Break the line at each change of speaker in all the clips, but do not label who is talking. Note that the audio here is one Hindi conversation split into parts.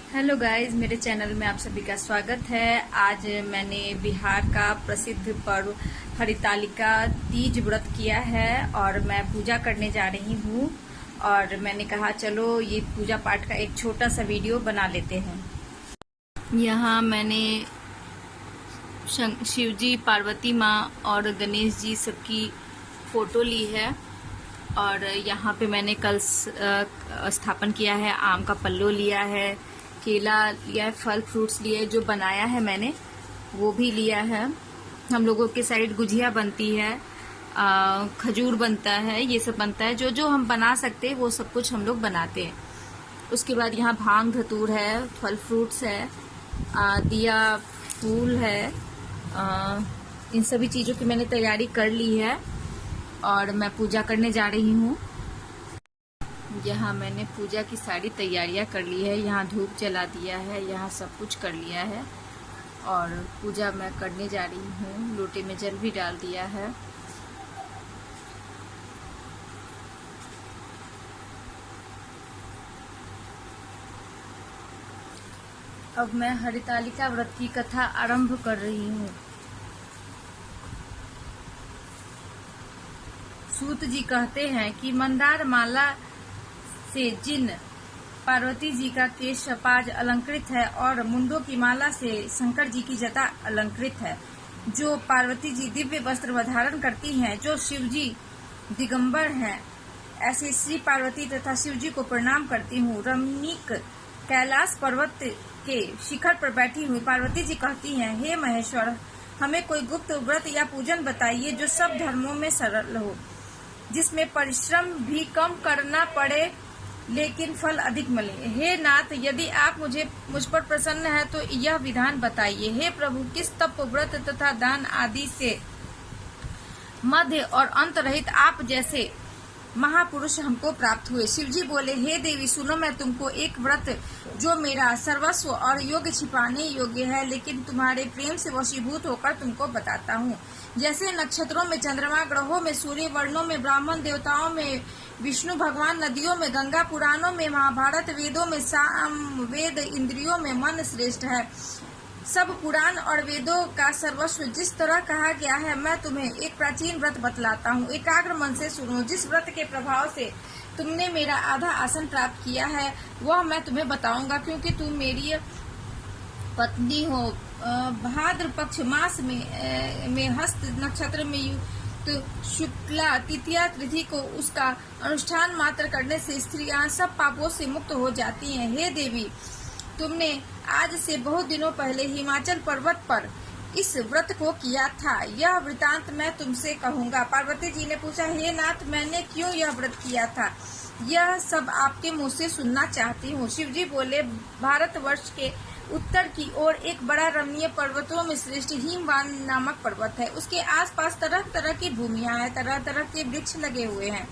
हेलो गाइस, मेरे चैनल में आप सभी का स्वागत है। आज मैंने बिहार का प्रसिद्ध पर्व हरितालिका तीज व्रत किया है और मैं पूजा करने जा रही हूँ। और मैंने कहा चलो ये पूजा पाठ का एक छोटा सा वीडियो बना लेते हैं। यहाँ मैंने शिव जी, पार्वती माँ और गणेश जी सबकी फोटो ली है। और यहाँ पे मैंने कल स्थापन किया है, आम का पल्लो लिया है, केला लिया है, फल फ्रूट्स लिए, जो बनाया है मैंने वो भी लिया है। हम लोगों के साइड गुजिया बनती है, खजूर बनता है, ये सब बनता है। जो जो हम बना सकते हैं वो सब कुछ हम लोग बनाते हैं। उसके बाद यहाँ भांग धतूर है, फल फ्रूट्स है, दिया, फूल है। इन सभी चीज़ों की मैंने तैयारी कर ली है और मैं पूजा करने जा रही हूँ। यहाँ मैंने पूजा की सारी तैयारियां कर ली है। यहाँ धूप जला दिया है, यहाँ सब कुछ कर लिया है और पूजा मैं करने जा रही हूँ। लोटे में जल भी डाल दिया है। अब मैं हरितालिका व्रत की कथा आरंभ कर रही हूँ। सूत जी कहते हैं कि मंदार माला से जिन पार्वती जी का केश पाज अलंकृत है और मुंडों की माला से शंकर जी की जटा अलंकृत है। जो पार्वती जी दिव्य वस्त्र धारण करती हैं, जो शिव जी दिगंबर हैं, ऐसे श्री पार्वती तथा शिव जी को प्रणाम करती हूँ। रमणीक कैलाश पर्वत के शिखर पर बैठी हुई पार्वती जी कहती हैं, हे महेश्वर, हमें कोई गुप्त व्रत या पूजन बताइए जो सब धर्मों में सरल हो, जिसमें परिश्रम भी कम करना पड़े लेकिन फल अधिक मिले। हे नाथ, यदि आप मुझ पर प्रसन्न है तो यह विधान बताइए। हे प्रभु, किस तप, व्रत तथा दान आदि से मध्य और अंत रहित आप जैसे महापुरुष हमको प्राप्त हुए। शिवजी बोले, हे देवी सुनो, मैं तुमको एक व्रत जो मेरा सर्वस्व और योग छिपाने योग्य है लेकिन तुम्हारे प्रेम से वशीभूत होकर तुमको बताता हूँ। जैसे नक्षत्रों में चंद्रमा, ग्रहों में सूर्य, वर्णों में ब्राह्मण, देवताओं में विष्णु भगवान, नदियों में गंगा, पुराणों में महाभारत, वेदों में साम वेद, इंद्रियों में मन श्रेष्ठ है। सब पुराण और वेदों का सर्वस्व जिस तरह कहा गया है, मैं तुम्हें एक प्राचीन व्रत बतलाता हूँ। एकाग्र मन से सुनो। जिस व्रत के प्रभाव से तुमने मेरा आधा आसन प्राप्त किया है वह मैं तुम्हें बताऊंगा, क्योंकि तुम मेरी पत्नी हो। भाद्र पक्ष मास में हस्त नक्षत्र में युक्त शुक्ला तृतीया तिथि को उसका अनुष्ठान मात्र करने से स्त्रियां सब पापों से मुक्त हो जाती हैं। हे देवी, तुमने आज से बहुत दिनों पहले हिमाचल पर्वत पर इस व्रत को किया था। यह वृतांत मैं तुमसे कहूँगा। पार्वती जी ने पूछा, हे नाथ, मैंने क्यों यह व्रत किया था? यह सब आपके मुँह से सुनना चाहती हूँ। शिव जी बोले, भारतवर्ष के उत्तर की ओर एक बड़ा रमणीय पर्वतों में श्रेष्ठ हिमवान नामक पर्वत है। उसके आसपास तरह तरह की भूमियां हैं, तरह तरह के वृक्ष लगे हुए हैं,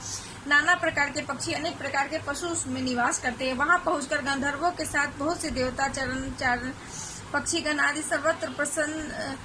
नाना प्रकार के पक्षी, अनेक प्रकार के पशु उसमें निवास करते हैं। वहां पहुंचकर गंधर्वों के साथ बहुत से देवता, चरण पक्षीगण आदि सर्वत्र प्रसन्न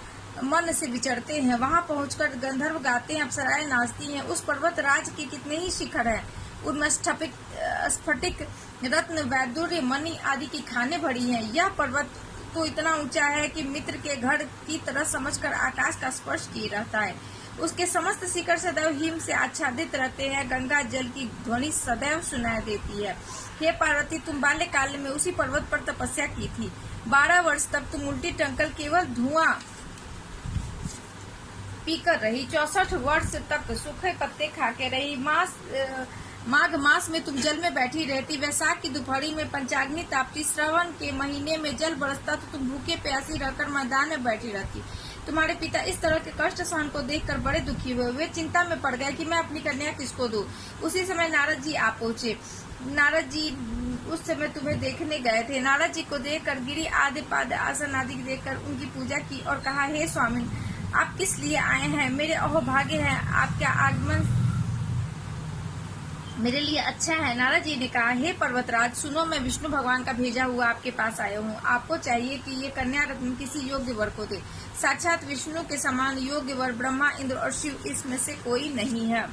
मन से विचरते हैं। वहां पहुंचकर गंधर्व गाते हैं, अप्सराएं नाचती हैं। उस पर्वत राज के कितने ही शिखर हैं, उनमें स्फटिक, रत्न, वैदुर्य, मणि आदि की खाने भरी हैं। यह पर्वत तो इतना ऊंचा है कि मित्र के घर की तरह समझकर आकाश का स्पर्श किए रहता है। उसके समस्त शिखर सदैव हिम से आच्छादित रहते हैं। गंगा जल की ध्वनि सदैव सुनाई देती है। हे पार्वती, तुम बाल्यकाल में उसी पर्वत पर तपस्या की थी। 12 वर्ष तक तुम उल्टी टंकल केवल धुआं पीकर रही। 64 वर्ष तक सूखे पत्ते खाके रही। माघ मास में तुम जल में बैठी रहती। वैशाख की दोपहरी में पंचाग्नि तापती। श्रवण के महीने में जल बरसता तो तुम भूखे प्यासी रहकर मैदान में बैठी रहती। तुम्हारे पिता इस तरह के कष्ट सहन को देखकर बड़े दुखी हुए। वे चिंता में पड़ गए कि मैं अपनी कन्या किसको दूं। उसी समय नारद जी आ पहुंचे। नारद जी उस समय तुम्हें देखने गए थे। नारद जी को देखकर गिरी आदि पाद आसन आदि देखकर उनकी पूजा की और कहा, हे स्वामी, आप किस लिए आए हैं? मेरे अहोभाग्य है, आपका आगमन मेरे लिए अच्छा है। नारद जी ने कहा, हे पर्वतराज सुनो, मैं विष्णु भगवान का भेजा हुआ आपके पास आया हूँ। आपको चाहिए कि ये कन्या रत्न किसी योग्य वर को दे। साक्षात विष्णु के समान योग्य वर ब्रह्मा, इंद्र और शिव इसमें से कोई नहीं है।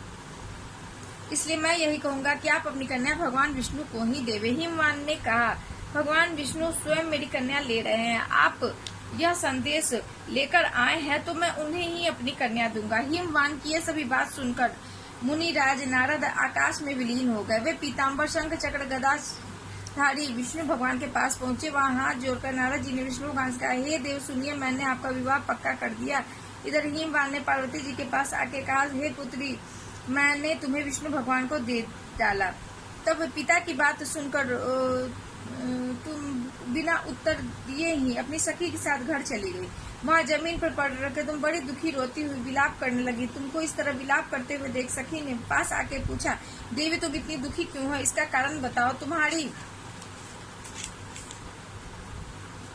इसलिए मैं यही कहूँगा कि आप अपनी कन्या भगवान विष्णु को ही देवे। हिमवान ने कहा, भगवान विष्णु स्वयं मेरी कन्या ले रहे हैं। आप यह संदेश लेकर आए हैं तो मैं उन्हें ही अपनी कन्या दूंगा। हिमवान की यह सभी बात सुनकर मुनिराज नारद आकाश में विलीन हो गए। वे पीताम्बर शंख चक्र गदा धारी विष्णु भगवान के पास पहुंचे। वहां हाथ जोड़कर नारद जी ने विष्णु भगवान से कहा, हे देव सुनिए, मैंने आपका विवाह पक्का कर दिया। इधर हिमवान ने पार्वती जी के पास आके कहा, हे पुत्री, मैंने तुम्हें विष्णु भगवान को दे डाला। तब पिता की बात सुनकर तुम बिना उत्तर दिए ही अपनी सखी के साथ घर चली गई। वहाँ जमीन पर पड़ रखे तुम बड़ी दुखी रोती हुई विलाप करने लगी। तुमको इस तरह विलाप करते हुए देख सखी ने पास आके पूछा, देवी तुम इतनी दुखी क्यों हो? इसका कारण बताओ। तुम्हारी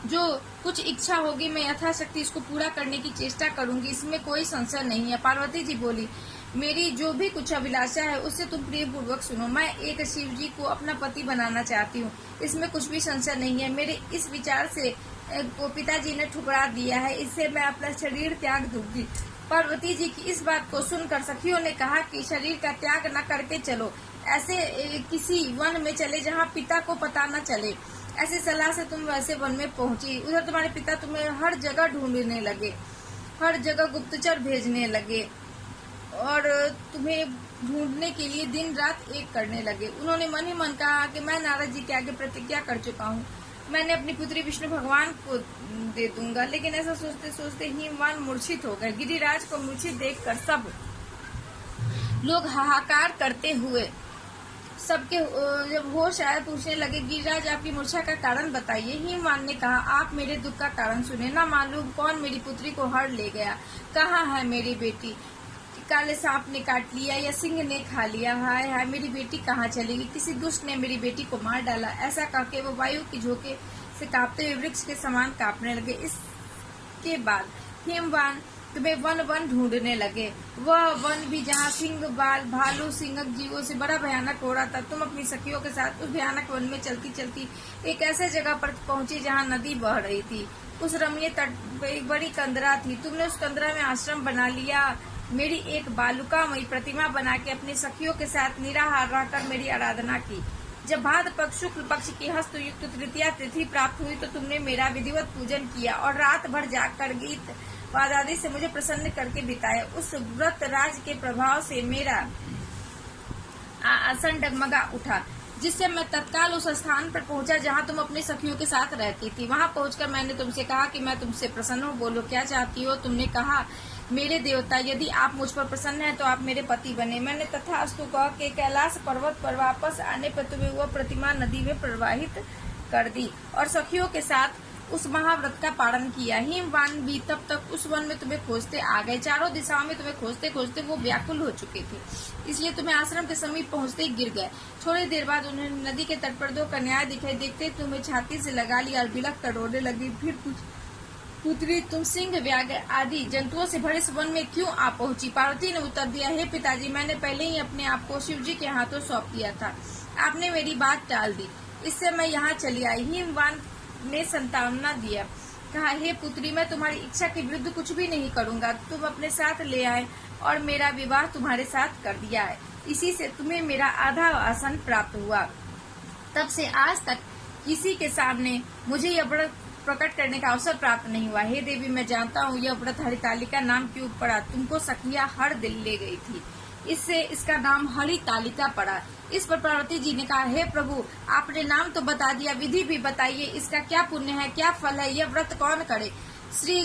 जो कुछ इच्छा होगी मैं यथाशक्ति इसको पूरा करने की चेष्टा करूंगी, इसमें कोई संशय नहीं है। पार्वती जी बोली, मेरी जो भी कुछ अभिलाषा है उससे तुम प्रिय पूर्वक सुनो। मैं एक शिव जी को अपना पति बनाना चाहती हूँ, इसमें कुछ भी संशय नहीं है। मेरे इस विचार से को पिताजी ने ठुकरा दिया है, इससे मैं अपना शरीर त्याग दूंगी। पार्वती जी की इस बात को सुनकर सखियों ने कहा कि शरीर का त्याग न करके चलो, ऐसे किसी वन में चले जहाँ पिता को पता न चले। ऐसी सलाह से तुम वैसे वन में पहुंची। उधर तुम्हारे पिता तुम्हें हर जगह ढूंढने लगे, हर जगह गुप्तचर भेजने लगे और तुम्हें ढूंढने के लिए दिन रात एक करने लगे। उन्होंने मन ही मन कहा कि मैं नारद जी के आगे प्रतिज्ञा कर चुका हूँ, मैंने अपनी पुत्री विष्णु भगवान को दे दूंगा। लेकिन ऐसा सोचते सोचते हिमवान मूर्छित हो गए। गिरिराज को मूर्छित देखकर सब लोग हाहाकार करते हुए सबके जब होश आया पूछने लगे, गिरिराज आपकी मूर्छा का कारण बताइए। हिमवान ने कहा, आप मेरे दुख का कारण सुने। ना मालूम कौन मेरी पुत्री को हर ले गया, कहाँ है मेरी बेटी? काले सांप ने काट लिया या सिंह ने खा लिया? हाय हाय, मेरी बेटी कहाँ चलेगी? किसी दुष्ट ने मेरी बेटी को मार डाला। ऐसा कहके वो वायु की झोंके से कांपते हुए वृक्ष के समान कांपने लगे। इसके बाद हिमवान तुम्हें वन वन ढूंढने लगे, वह वन भी जहाँ सिंह भालू सिंह जीवों से बड़ा भयानक हो रहा था। तुम अपनी सखियों के साथ उस भयानक वन में चलती चलती एक ऐसे जगह पर पहुंची जहाँ नदी बह रही थी। उस रमणीय तट पर एक बड़ी कंदरा थी। तुमने उस कंदरा में आश्रम बना लिया। मेरी एक बालुकामयी प्रतिमा बना के अपनी सखियों के साथ निराहार रहकर मेरी आराधना की। जब भाद्रपद शुक्ल पक्ष की हस्त युक्त तृतीया तिथि प्राप्त हुई तो तुमने मेरा विधिवत पूजन किया और रात भर जागकर गीत वादादि से मुझे प्रसन्न करके बिताया। उस व्रत राज के प्रभाव से मेरा आसन डगमगा उठा, जिससे मैं तत्काल उस स्थान पर पहुंचा जहां तुम अपनी सखियों के साथ रहती थी। वहां पहुंचकर मैंने तुमसे कहा कि मैं तुमसे प्रसन्न हूँ, बोलो क्या चाहती हो? तुमने कहा, मेरे देवता, यदि आप मुझ पर प्रसन्न हैं तो आप मेरे पति बने। मैंने तथास्तु कह के कैलाश पर्वत पर वापस आने पर तुम्हें वह प्रतिमा नदी में प्रवाहित कर दी और सखियों के साथ उस महाव्रत का पालन किया। हिमवान भी तब तक उस वन में तुम्हें खोजते आ गए। चारों दिशाओं में तुम्हें खोजते खोजते वो व्याकुल हो चुके थे, इसलिए तुम्हें आश्रम के समीप पहुंचते ही गिर गए। थोड़ी देर बाद उन्हें नदी के तट पर दो कन्याएं दिखाई। देखते तुम्हें छाती से लगा लिया और बिलख कर रोने लगी। फिर पुत्री, तुम सिंह व्याघ्र आदि जंतुओं से भरे इस वन में क्यों आ पहुंची? पार्वती ने उत्तर दिया, हे पिताजी, मैंने पहले ही अपने आप को शिव जी के हाथों सौंप दिया था। आपने मेरी बात टाल दी, इससे मैं यहाँ चली आई। हिमवान ने सांत्वना दिया, कहा, हे पुत्री, मैं तुम्हारी इच्छा के विरुद्ध कुछ भी नहीं करूंगा। तुम अपने साथ ले आए और मेरा विवाह तुम्हारे साथ कर दिया है। इसी से तुम्हें मेरा आधा आसन प्राप्त हुआ। तब से आज तक किसी के सामने मुझे यह व्रत प्रकट करने का अवसर प्राप्त नहीं हुआ। हे देवी, मैं जानता हूँ यह व्रत हरितालिका नाम क्यों पड़ा। तुमको सखिया हर दिल ले गई थी, इससे इसका नाम हरितालिका पड़ा। इस पर पार्वती जी ने कहा, हे प्रभु, आपने नाम तो बता दिया, विधि भी बताइए, इसका क्या पुण्य है, क्या फल है, यह व्रत कौन करे? श्री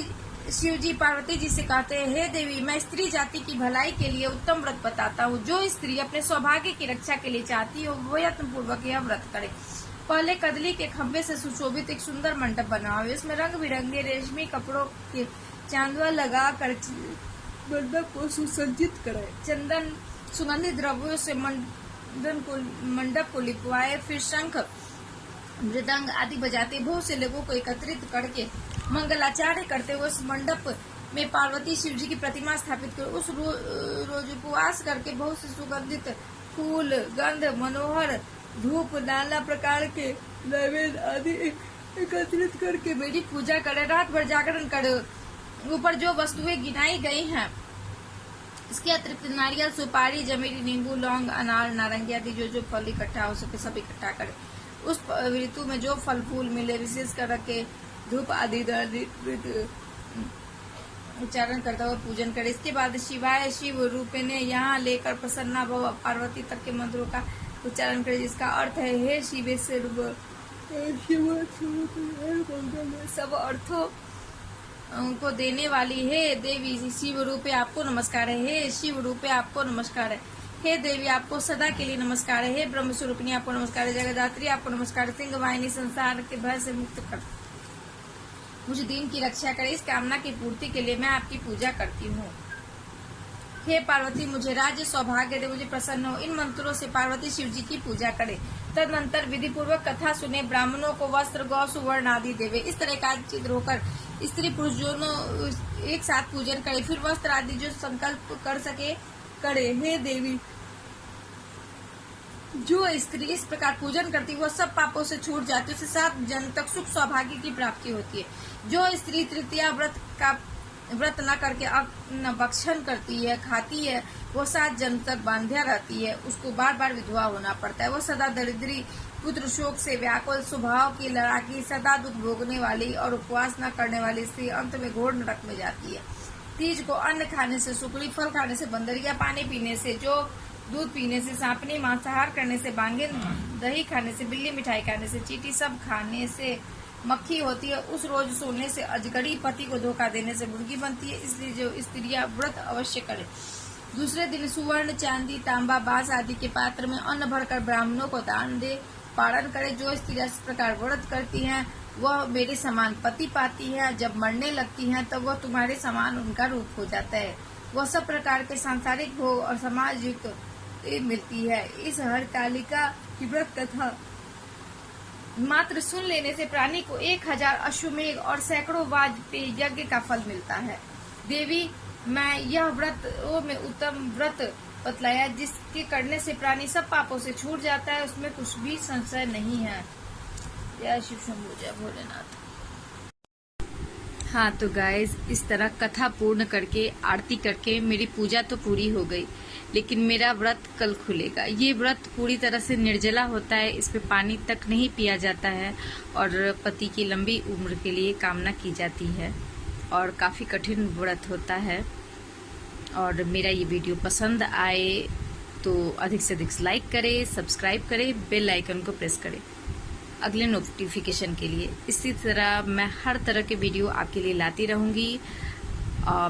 शिव जी पार्वती जी से कहते हैं, हे देवी, मैं स्त्री जाति की भलाई के लिए उत्तम व्रत बताता हूँ। जो स्त्री अपने सौभाग्य की रक्षा के लिए चाहती हो वो यत्न पूर्वक यह व्रत करे। पहले कदली के खंभे से सुशोभित एक सुंदर मंडप बनाओ, इसमें रंग बिरंगे रेशमी कपड़ों के चांदवा लगा कर मंडप को सुसज्जित करे। चंदन सुगंधित द्रव्यों से मंडप को लिपवाए। फिर शंख मृदंग आदि बजाते बहुत से लोगों को एकत्रित करके मंगलाचार्य करते हुए उस मंडप में पार्वती शिव जी की प्रतिमा स्थापित कर उस रोज उपवास करके बहुत से सुगंधित फूल, गंध, मनोहर धूप, नाना प्रकार के नैवेद्य आदि एकत्रित करके मेरी पूजा करे। रात भर जागरण करे। ऊपर जो वस्तुएं गिनाई गई हैं, इसके अतिरिक्त नारियल, सुपारी, जमेरी, नींबू, लौंग, अनार, नारंगी आदि जो जो फल इकट्ठा हो सके सब इकट्ठा करे। उस ऋतु में जो फल फूल मिले विशेष करके धूप आदि उच्चारण करता हुआ पूजन करे। इसके बाद शिवाय शिव रूपे ने यहाँ लेकर प्रसन्ना भव पार्वती तक के मंत्रों का उच्चारण करे, जिसका अर्थ है हे शिवेश्वर सब अर्थों को देने वाली हे देवी शिव रूपे आपको नमस्कार है। हे शिव रूपे आपको नमस्कार है। हे देवी आपको सदा के लिए नमस्कार है। हे ब्रह्म स्वरूपिणी आपको नमस्कार है। जगदात्री आपको नमस्कार है। सिंह वाहिनी संसार के भय से मुक्त कर मुझे दीन की रक्षा करे। इस कामना की पूर्ति के लिए मैं आपकी पूजा करती हूँ। हे पार्वती मुझे राज्य सौभाग्य दे, मुझे प्रसन्न हो। इन मंत्रों से पार्वती शिव जी की पूजा करे। तदनंतर विधि पूर्वक कथा सुने, ब्राह्मणों को वस्त्र गौ सुवर्ण आदि देवे। इस तरह का चित्र होकर स्त्री पुरुष दोनों एक साथ पूजन करे। फिर वस्त्र आदि जो संकल्प कर सके करे। हे देवी जो स्त्री इस प्रकार पूजन करती है वह सब पापों से छूट जाती है, उसे 7 जन्म तक सुख सौभाग्य की प्राप्ति होती है। जो स्त्री तृतीया व्रत न करके अन्न भक्षण करती है खाती है, वो 7 जन्म तक बांध्या रहती है, उसको बार बार विधवा होना पड़ता है। वो सदा दरिद्री पुत्र शोक से व्याकुल स्वभाव की लड़ाकी सदा दुख भोगने वाली और उपवास न करने वाली स्त्री अंत में घोर नरक में जाती है। तीज को अन्न खाने से, सुकड़ी फल खाने से, बंदरिया पानी पीने से, जो दूध पीने से, सांपनी मांसाहार करने से, बांगे दही खाने से, बिल्ली मिठाई खाने से, चींटी सब खाने से मक्खी होती है। उस रोज सोने से अजगरी, पति को धोखा देने से मुर्गी बनती है। इसलिए जो स्त्रियां व्रत अवश्य करे। दूसरे दिन सुवर्ण चांदी तांबा बांस आदि के पात्र में अन्न भरकर ब्राह्मणों को दान दे पारण करे। जो स्त्रियां इस प्रकार व्रत करती हैं वह मेरे समान पति पाती है। जब मरने लगती हैं तब वह तुम्हारे समान उनका रूप हो जाता है। वह सब प्रकार के सांसारिक भोग और समाज युक्त मिलती है। इस हरतालिका की व्रत कथा मात्र सुन लेने से प्राणी को 1000 अश्वमेघ और सैकड़ों वाजपेयी यज्ञ का फल मिलता है। देवी मैं यह व्रत में उत्तम व्रत बतलाया जिसके करने से प्राणी सब पापों से छूट जाता है, उसमें कुछ भी संशय नहीं है। जय शिव शंभू जय भोलेनाथ। हाँ तो गाइज इस तरह कथा पूर्ण करके आरती करके मेरी पूजा तो पूरी हो गई, लेकिन मेरा व्रत कल खुलेगा। ये व्रत पूरी तरह से निर्जला होता है, इस पे पानी तक नहीं पिया जाता है और पति की लंबी उम्र के लिए कामना की जाती है और काफ़ी कठिन व्रत होता है। और मेरा ये वीडियो पसंद आए तो अधिक से अधिक लाइक करें, सब्सक्राइब करें, बेल आइकन को प्रेस करें अगले नोटिफिकेशन के लिए। इसी तरह मैं हर तरह के वीडियो आपके लिए लाती रहूँगी।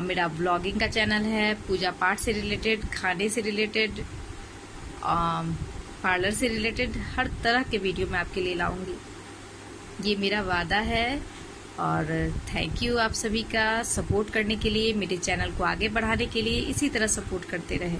मेरा ब्लॉगिंग का चैनल है, पूजा पाठ से रिलेटेड, खाने से रिलेटेड, पार्लर से रिलेटेड हर तरह के वीडियो मैं आपके लिए लाऊंगी, ये मेरा वादा है। और थैंक यू आप सभी का सपोर्ट करने के लिए, मेरे चैनल को आगे बढ़ाने के लिए। इसी तरह सपोर्ट करते रहे।